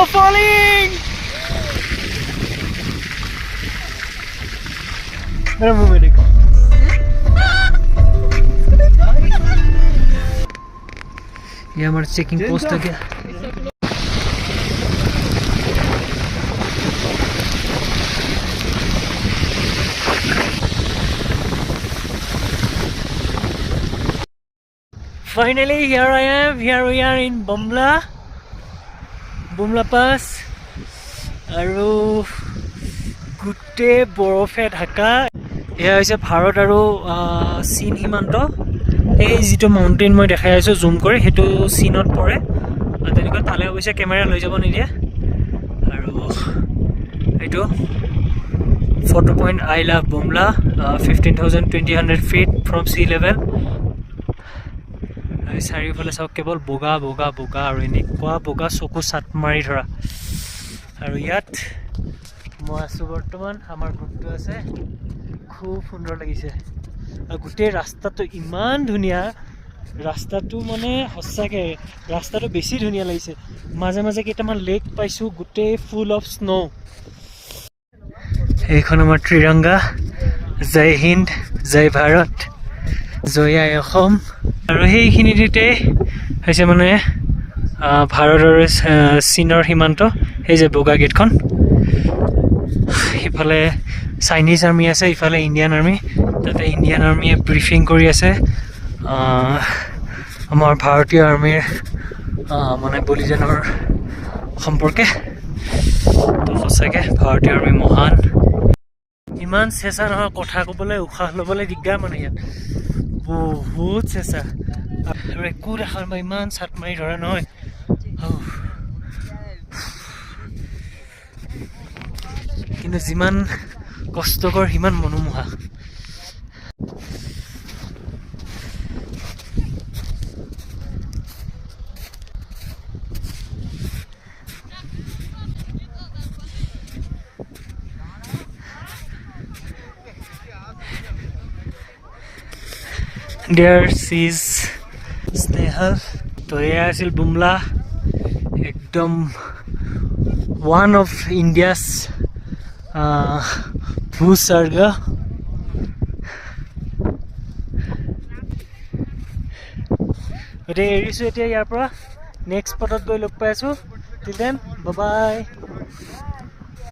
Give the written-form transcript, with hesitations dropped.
now falling. मेरा मुंह में देखो. ये हमारा चेकिंग पोस्ट है क्या? Finally, here I am. Here we are in Bumla Pass. আৰু গোটেই বৰফে ঢাকা. এয়া হৈছে ভাৰত আৰু চীন সীমান্ত. এই যিটো মাউণ্টেইন মই দেখাই আছোঁ জুম কৰি, সেইটো চীনত পৰে. তেনেকুৱা তালে অৱশ্যে কেমেৰা লৈ যাব নিদিয়ে. আৰু এইটো photo point I love Bumla, 15,200 feet from sea level. চাৰিওফালে চাওক কেৱল বগা বগা বগা আৰু এনেকুৱা বগা চকু চাট মাৰি ধৰা. আৰু ইয়াত মই আছোঁ বৰ্তমান. আমাৰ গ্ৰুপটো আছে. খুব সুন্দৰ লাগিছে. আৰু গোটেই ৰাস্তাটো ইমান ধুনীয়া. ৰাস্তাটো মানে সঁচাকৈ ৰাস্তাটো বেছি ধুনীয়া লাগিছে. মাজে মাজে কেইটামান লেক পাইছোঁ, গোটেই ফুল অফ স্ন'. এইখন আমাৰ ত্ৰিৰংগা. জয় হিন্দ, জয় ভাৰত, জয় আই অসম. আৰু সেইখিনিতে হৈছে মানে ভাৰত আৰু চীনৰ সীমান্ত. সেই যে বগা গেটখন, সিফালে চাইনিজ আৰ্মি আছে, ইফালে ইণ্ডিয়ান আৰ্মি. তাতে ইণ্ডিয়ান আৰ্মিয়ে ব্ৰিফিং কৰি আছে আমাৰ ভাৰতীয় আৰ্মিৰ মানে বলিদানৰ সম্পৰ্কে. তো সঁচাকৈ ভাৰতীয় আৰ্মি মহান. ইমান চেঁচা নহয়, কথা ক'বলৈ উশাহ ল'বলৈ দিগদাৰ মানে ইয়াত. বহুত চেঁচা আৰু একো দেখা নাপায়. ইমান চাট মাৰি ধৰা নহয়. কিন্তু যিমান কষ্টকৰ সিমান মনোমোহা. There sees Snehal. তো এয়া আছিল বুমলা, একদম ওৱান অফ ইণ্ডিয়াছ ভূস্বৰ্গ. গতিকে এৰিছোঁ এতিয়া ইয়াৰ পৰা. নেক্সট স্পটত গৈ লগ পাই আছোঁ. Till then bye bye.